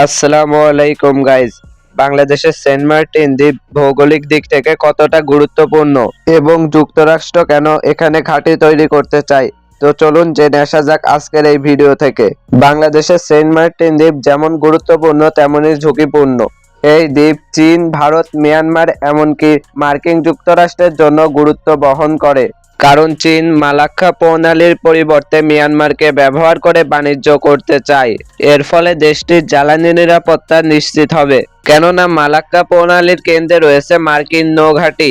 আসসালামু আলাইকুম গাইজ। বাংলাদেশের সেন্ট মার্টিন দ্বীপ ভৌগোলিক দিক থেকে কতটা গুরুত্বপূর্ণ এবং যুক্তরাষ্ট্র কেন এখানে ঘাঁটি তৈরি করতে চায়, তো চলুন জেনে আসা যাক আজকের এই ভিডিও থেকে। বাংলাদেশের সেন্ট মার্টিন দ্বীপ যেমন গুরুত্বপূর্ণ তেমনই ঝুঁকিপূর্ণ। এই দ্বীপ চীন, ভারত, মিয়ানমার এমনকি মার্কিন যুক্তরাষ্ট্রের জন্য গুরুত্ব বহন করে, কারণ চীন মালাক্কা প্রণালীর পরিবর্তে মিয়ানমারকে ব্যবহার করে বাণিজ্য করতে চায়। এর ফলে দেশটির জ্বালানি নিরাপত্তা নিশ্চিত হবে, কেননা মালাক্কা প্রণালীর কেন্দ্রে রয়েছে মার্কিন নৌঘাঁটি।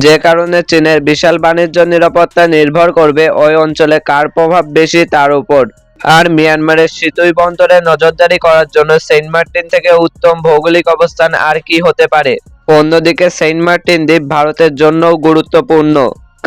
যে কারণে চীনের বিশাল বাণিজ্য নিরাপত্তা নির্ভর করবে ওই অঞ্চলে কার প্রভাব বেশি তার উপর। আর মিয়ানমারের সিতুই বন্দরে নজরদারি করার জন্য সেন্ট মার্টিন থেকে উত্তম ভৌগোলিক অবস্থান আর কি হতে পারে। অন্যদিকে সেন্ট মার্টিন দ্বীপ ভারতের জন্যও গুরুত্বপূর্ণ,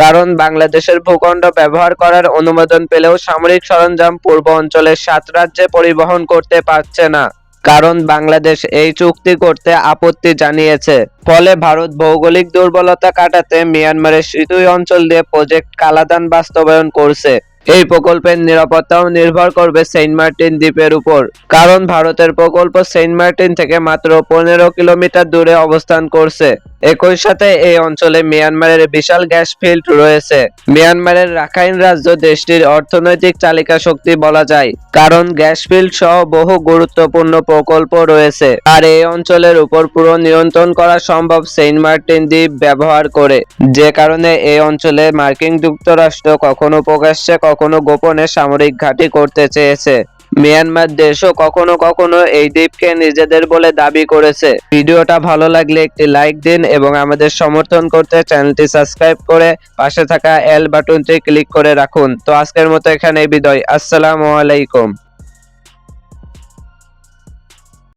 কারণ বাংলাদেশের ভূখণ্ড ব্যবহার করার অনুমোদন পেলেও সামরিক সরঞ্জাম পূর্ব অঞ্চলের 7 রাজ্যে পরিবহন করতে পারছে না, কারণ বাংলাদেশ এই চুক্তি করতে আপত্তি জানিয়েছে। ফলে ভারত ভৌগোলিক দুর্বলতা কাটাতে মিয়ানমারের সিতুই অঞ্চল দিয়ে প্রজেক্ট কালাদান বাস্তবায়ন করছে। এই প্রকল্পের নিরাপত্তাও নির্ভর করবে সেন্ট মার্টিন দ্বীপের উপর, কারণ ভারতের প্রকল্প সেন্ট মার্টিন থেকে মাত্র 15 কিলোমিটার দূরে অবস্থান করছে। একই সাথে এই অঞ্চলে মিয়ানমারের বিশাল গ্যাস ফিল্ড রয়েছে। মিয়ানমারের রাখাইন রাজ্য দেশটির অর্থনৈতিক চালিকা শক্তি বলা যায়, কারণ গ্যাস ফিল্ড সহ বহু গুরুত্বপূর্ণ প্রকল্প রয়েছে। আর এই অঞ্চলের উপর পুরো নিয়ন্ত্রণ করা সম্ভব সেন্ট মার্টিন দ্বীপ ব্যবহার করে। যে কারণে এই অঞ্চলে মার্কিন যুক্তরাষ্ট্র কখনো প্রকাশ্যে কখনো গোপনে সামরিক ঘাঁটি করতে চেয়েছে। মিয়ানমার দেশও কখনো কখনো এই দ্বীপকে নিজেদের বলে দাবি করেছে। ভিডিওটা ভালো লাগলে একটি লাইক দিন এবং আমাদের সমর্থন করতে চ্যানেলটি সাবস্ক্রাইব করে পাশে থাকা এল বাটনটি ক্লিক করে রাখুন। তো আজকের মতো এখানেই বিদায়। আসসালামু আলাইকুম।